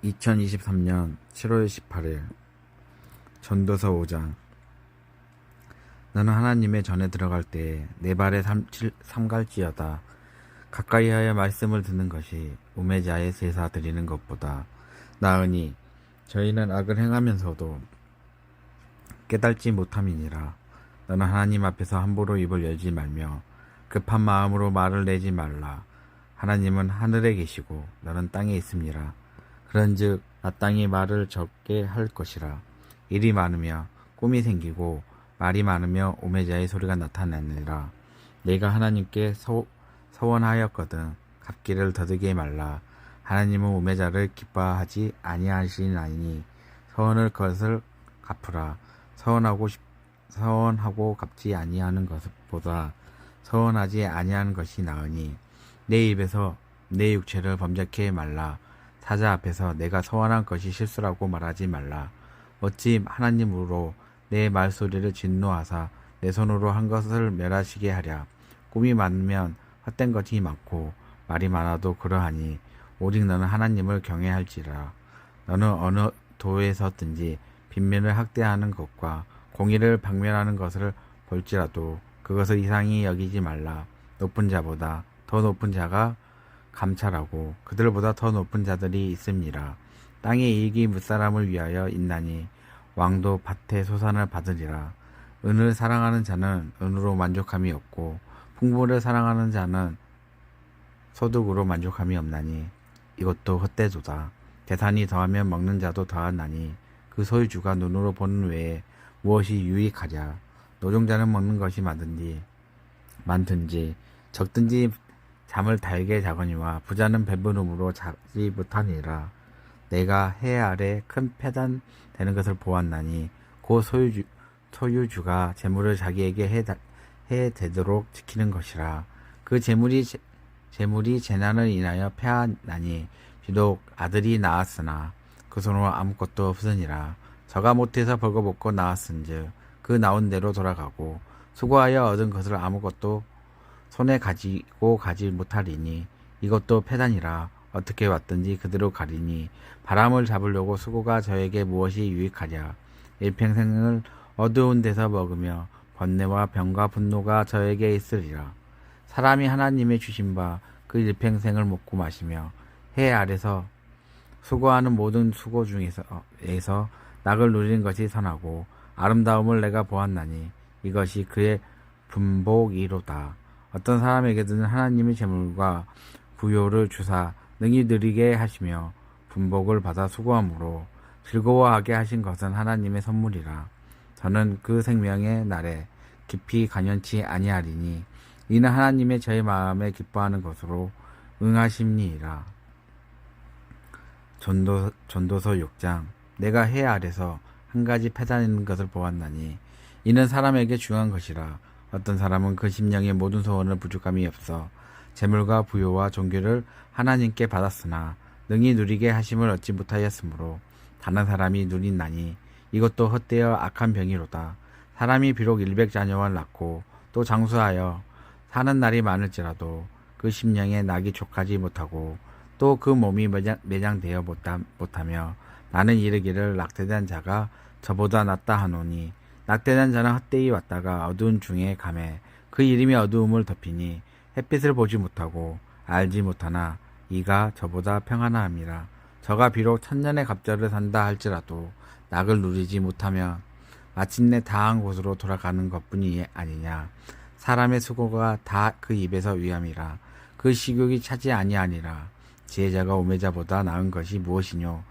2023년 7월 18일 전도서 5장. 너는 하나님의 전에 들어갈 때에 내 발에 삼갈지어다. 가까이하여 말씀을 듣는 것이 우매자의 제사 드리는 것보다 나으니 저희는 악을 행하면서도 깨닫지 못함이니라. 너는 하나님 앞에서 함부로 입을 열지 말며 급한 마음으로 말을 내지 말라. 하나님은 하늘에 계시고 너는 땅에 있음니라. 그런즉 나 땅이 말을 적게 할 것이라. 일이 많으며 꿈이 생기고 말이 많으며 오매자의 소리가 나타나느니라. 내가 하나님께 서원하였거든 갚기를 더디게 말라. 하나님은 오매자를 기뻐하지 아니하시나니 서원할 것을 갚으라. 서원하고 갚지 아니하는 것보다 서원하지 아니하는 것이 나으니 내 입에서 내 육체를 범죄케 말라. 사자 앞에서 내가 서원한 것이 실수라고 말하지 말라. 어찌 하나님으로 내 말소리를 진노하사 내 손으로 한 것을 멸하시게 하랴. 꿈이 많으면 헛된 것이 많고 말이 많아도 그러하니 오직 너는 하나님을 경외할지라. 너는 어느 도에서든지 빈민을 학대하는 것과 공의를 박멸하는 것을 볼지라도 그것을 이상히 여기지 말라. 높은 자보다 더 높은 자가 감찰하고 그들보다 더 높은 자들이 있음니라. 땅의 이익이 무사람을 위하여 있나니 왕도 밭의 소산을 받으리라. 은을 사랑하는 자는 은으로 만족함이 없고 풍부를 사랑하는 자는 소득으로 만족함이 없나니 이것도 헛되도다. 재산이 더하면 먹는 자도 더하나니 그 소유주가 눈으로 보는 외에 무엇이 유익하랴. 노종자는 먹는 것이 많든지 적든지 잠을 달게 자거니와 부자는 배부름으로 자지 못하니라. 내가 해 아래 큰 패단 되는 것을 보았나니 곧 소유주가 재물을 자기에게 해 되도록 지키는 것이라. 그 재물이 재난을 인하여 패하나니 비록 아들이 낳았으나 그 손으로 아무것도 없으니라. 저가 못해서 벌거벗고 낳았은즉 그 나온 대로 돌아가고 수고하여 얻은 것을 아무것도 손에 가지고 가지 못하리니 이것도 패단이라. 어떻게 왔든지 그대로 가리니 바람을 잡으려고 수고가 저에게 무엇이 유익하랴. 일평생을 어두운 데서 먹으며 번뇌와 병과 분노가 저에게 있으리라. 사람이 하나님의 주신 바 그 일평생을 먹고 마시며 해 아래서 수고하는 모든 수고 중에서 낙을 누리는 것이 선하고 아름다움을 내가 보았나니 이것이 그의 분복이로다. 어떤 사람에게는 하나님의 재물과 부요를 주사 능히 누리게 하시며 분복을 받아 수고함으로 즐거워하게 하신 것은 하나님의 선물이라. 저는 그 생명의 날에 깊이 간연치 아니하리니 이는 하나님의 저의 마음에 기뻐하는 것으로 응하심니이라. 전도서 6장. 내가 해 아래서 한 가지 패단있는 것을 보았나니 이는 사람에게 중요한 것이라. 어떤 사람은 그 심령의 모든 소원을 부족함이 없어 재물과 부요와 존귀를 하나님께 받았으나 능히 누리게 하심을 얻지 못하였으므로 다른 사람이 누린나니 이것도 헛되어 악한 병이로다. 사람이 비록 100자녀를 낳고 또 장수하여 사는 날이 많을지라도 그 심령에 낙이 족하지 못하고 또 그 몸이 매장되어 못하며 나는 이르기를 낙태된 자가 저보다 낫다 하노니 낙태된 자는 헛되이 왔다가 어두운 중에 가매 그 이름이 어두움을 덮이니 햇빛을 보지 못하고 알지 못하나 이가 저보다 평안함이라. 저가 비록 천년의 갑절을 산다 할지라도 낙을 누리지 못하면 마침내 다한 곳으로 돌아가는 것뿐이 아니냐. 사람의 수고가 다 그 입에서 위함이라. 그 식욕이 차지 아니하니라. 지혜자가 오매자보다 나은 것이 무엇이뇨.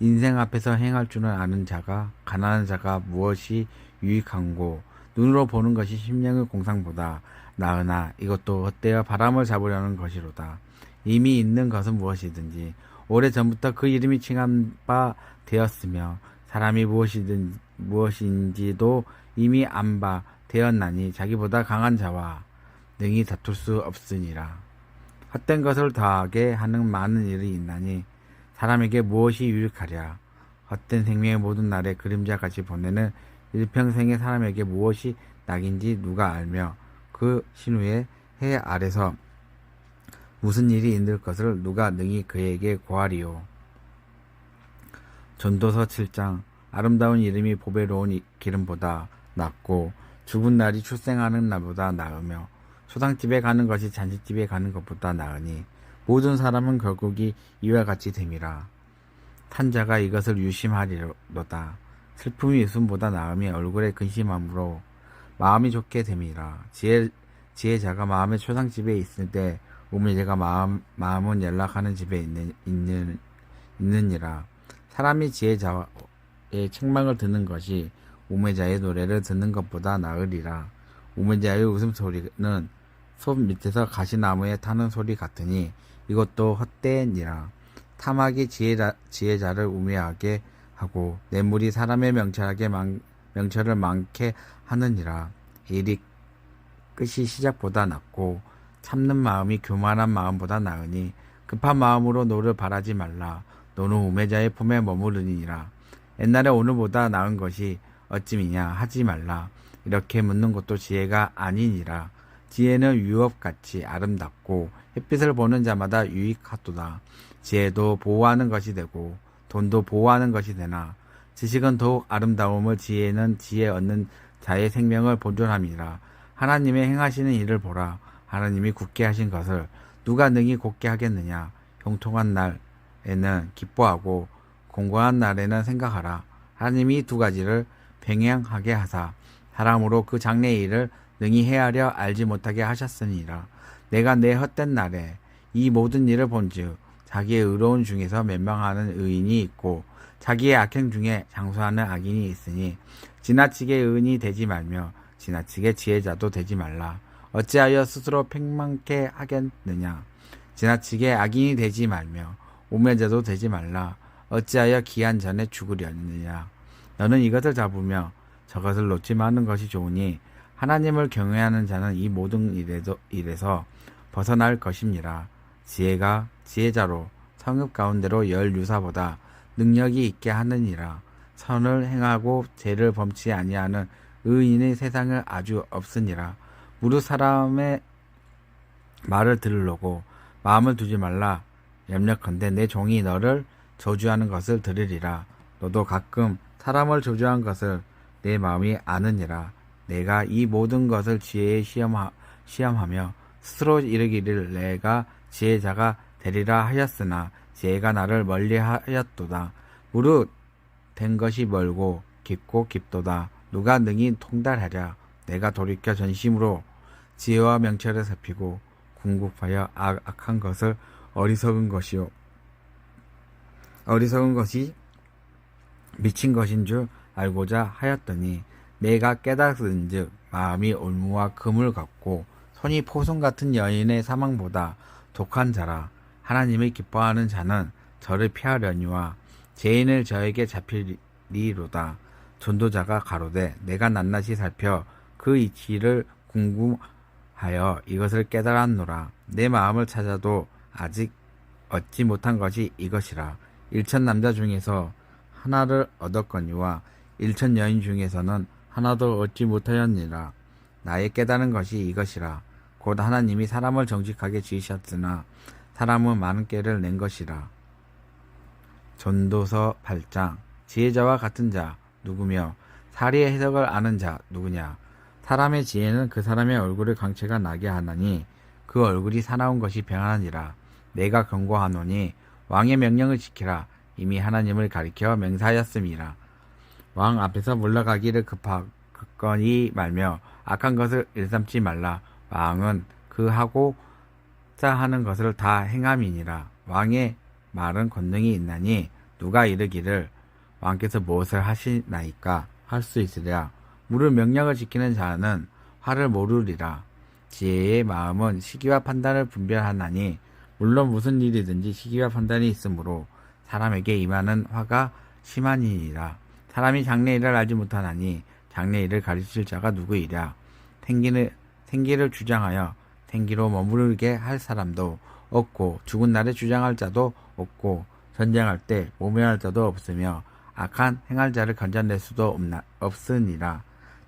인생 앞에서 행할 줄은 아는 자가 가난한 자가 무엇이 유익한고 눈으로 보는 것이 심령의 공상보다 나으나 이것도 헛되어 바람을 잡으려는 것이로다. 이미 있는 것은 무엇이든지 오래전부터 그 이름이 칭한 바 되었으며 사람이 무엇인지도 이미 안 바 되었나니 자기보다 강한 자와 능히 다툴 수 없으니라. 헛된 것을 더하게 하는 많은 일이 있나니 사람에게 무엇이 유익하랴. 헛된 생명의 모든 날에 그림자같이 보내는 일평생의 사람에게 무엇이 낙인지 누가 알며 그 신후에 해 아래서 무슨 일이 있을 것을 누가 능히 그에게 고하리요. 전도서 7장 아름다운 이름이 보배로운 기름보다 낫고 죽은 날이 출생하는 날보다 나으며 소상집에 가는 것이 잔치집에 가는 것보다 나으니 모든 사람은 결국이 이와 같이 됨이라. 탄자가 이것을 유심하리로다. 슬픔이 웃음보다 나음이 얼굴에 근심함으로 마음이 좋게 됨이라. 지혜자가 마음의 초상집에 있을 때 우매자가 마음은 연락하는 집에 있느니라. 사람이 지혜자의 책망을 듣는 것이 우매자의 노래를 듣는 것보다 나으리라. 우매자의 웃음소리는 솥 밑에서 가시나무에 타는 소리 같으니 이것도 헛되니라. 탐악이 지혜자를 우매하게 하고 뇌물이 사람의 명철을 많게 하느니라. 일이 끝이 시작보다 낫고 참는 마음이 교만한 마음보다 나으니 급한 마음으로 노를 바라지 말라. 너는 우매자의 품에 머무르니라. 옛날에 오늘보다 나은 것이 어찌미냐 하지 말라. 이렇게 묻는 것도 지혜가 아니니라. 지혜는 유업같이 아름답고 햇빛을 보는 자마다 유익하도다. 지혜도 보호하는 것이 되고 돈도 보호하는 것이 되나 지식은 더욱 아름다움을 지혜는 지혜 얻는 자의 생명을 보존함이라. 하나님의 행하시는 일을 보라. 하나님이 굳게 하신 것을 누가 능히 곧게 하겠느냐. 형통한 날에는 기뻐하고 공고한 날에는 생각하라. 하나님이 두 가지를 병행하게 하사 사람으로 그 장래의 일을 능히 헤아려 알지 못하게 하셨으니라. 내가 내 헛된 날에 이 모든 일을 본즉 자기의 의로운 중에서 멸망하는 의인이 있고 자기의 악행 중에 장수하는 악인이 있으니 지나치게 의인이 되지 말며 지나치게 지혜자도 되지 말라. 어찌하여 스스로 팽망케 하겠느냐. 지나치게 악인이 되지 말며 우매자도 되지 말라. 어찌하여 기한 전에 죽으려느냐. 너는 이것을 잡으며 저것을 놓지 마는 것이 좋으니 하나님을 경외하는 자는 이 모든 일에서 벗어날 것입니다. 지혜가 지혜자로 성읍 가운데로 열 유사보다 능력이 있게 하느니라. 선을 행하고 죄를 범치 아니하는 의인의 세상에 아주 없으니라. 무릇 사람의 말을 들으려고 마음을 두지 말라. 염려컨대 내 종이 너를 저주하는 것을 들으리라. 너도 가끔 사람을 저주한 것을 내 마음이 아느니라. 내가 이 모든 것을 지혜에 시험하며 스스로 이르기를 내가 지혜자가 되리라 하였으나 지혜가 나를 멀리하였도다. 무릇 된 것이 멀고 깊고 깊도다. 누가 능히 통달하랴. 내가 돌이켜 전심으로 지혜와 명철을 살피고 궁극하여 악한 것을 어리석은 것이 미친 것인 줄 알고자 하였더니 내가 깨달은즉 마음이 올무와 금을 갖고 손이 포송 같은 여인의 사망보다 독한 자라. 하나님을 기뻐하는 자는 저를 피하려니와 죄인을 저에게 잡히리로다. 전도자가 가로되 내가 낱낱이 살펴 그 이치를 궁금하여 이것을 깨달았노라. 내 마음을 찾아도 아직 얻지 못한 것이 이것이라. 1천 남자 중에서 하나를 얻었거니와 1천 여인 중에서는 하나도 얻지 못하였니라. 나의 깨달은 것이 이것이라. 곧 하나님이 사람을 정직하게 지으셨으나 사람은 많은 깨를 낸 것이라. 전도서 8장 지혜자와 같은 자 누구며 사리의 해석을 아는 자 누구냐. 사람의 지혜는 그 사람의 얼굴을 광채가 나게 하나니 그 얼굴이 사나운 것이 평안하니라. 내가 경고하노니 왕의 명령을 지키라. 이미 하나님을 가리켜 맹세하였음이라. 왕 앞에서 물러가기를 급하거니 말며 악한 것을 일삼지 말라. 왕은 그 하고자 하는 것을 다 행함이니라. 왕의 말은 권능이 있나니 누가 이르기를 왕께서 무엇을 하시나이까 할 수 있으랴. 무릇 명령을 지키는 자는 화를 모르리라. 지혜의 마음은 시기와 판단을 분별하나니 물론 무슨 일이든지 시기와 판단이 있으므로 사람에게 임하는 화가 심하니라. 사람이 장래일을 알지 못하나니 장래일을 가르칠 자가 누구이랴. 생기를 주장하여 생기로 머무르게 할 사람도 없고 죽은 날에 주장할 자도 없고 전쟁할 때 모면할 자도 없으며 악한 행할 자를 건져낼 수도 없으니라.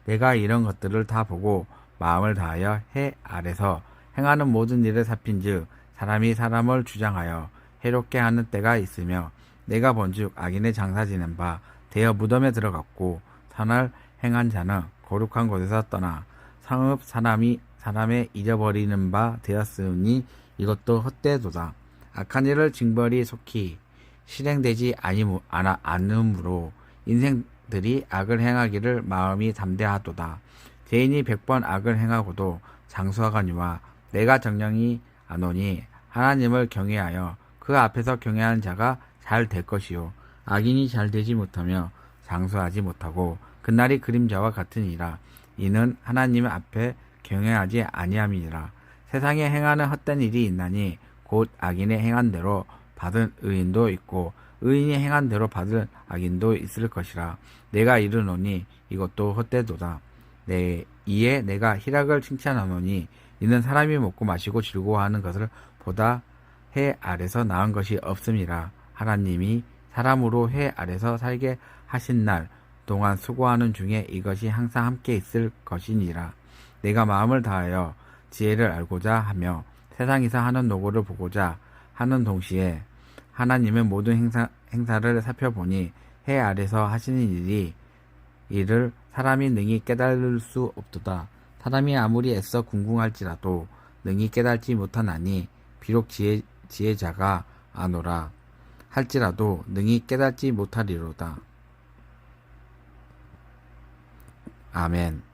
내가 이런 것들을 다 보고 마음을 다하여 해 아래서 행하는 모든 일을 살핀즉 사람이 사람을 주장하여 해롭게 하는 때가 있으며 내가 본즉 악인의 장사 지낸 바 되어 무덤에 들어갔고 선을 행한 자는 거룩한 곳에서 떠나 성읍 사람의 잊어버리는 바 되었으니 이것도 헛되도다. 악한 일을 징벌이 속히 실행되지 않으므로 인생들이 악을 행하기를 마음이 담대하도다. 죄인이 100번 악을 행하고도 장수하거니와 내가 정령이 아노니 하나님을 경외하여 그 앞에서 경외하는 자가 잘 될 것이요 악인이 잘 되지 못하며 장수하지 못하고 그날이 그림자와 같으니라. 이는 하나님 앞에 경외하지 아니함이니라. 세상에 행하는 헛된 일이 있나니 곧 악인의 행한 대로 받은 의인도 있고 의인이 행한 대로 받을 악인도 있을 것이라. 내가 이르노니 이것도 헛되도다. 이에 내가 희락을 칭찬하노니 이는 사람이 먹고 마시고 즐거워하는 것을 보다 해 아래서 나은 것이 없음이라. 하나님이 사람으로 해 아래서 살게 하신 날 동안 수고하는 중에 이것이 항상 함께 있을 것이니라. 내가 마음을 다하여 지혜를 알고자 하며 세상에서 하는 노고를 보고자 하는 동시에 하나님의 모든 행사를 살펴보니 해 아래서 하시는 일을 사람이 능히 깨달을 수 없도다. 사람이 아무리 애써 궁궁할지라도 능히 깨달지 못하나니 비록 지혜자가 아노라 할지라도 능히 깨닫지 못하리로다. 아멘.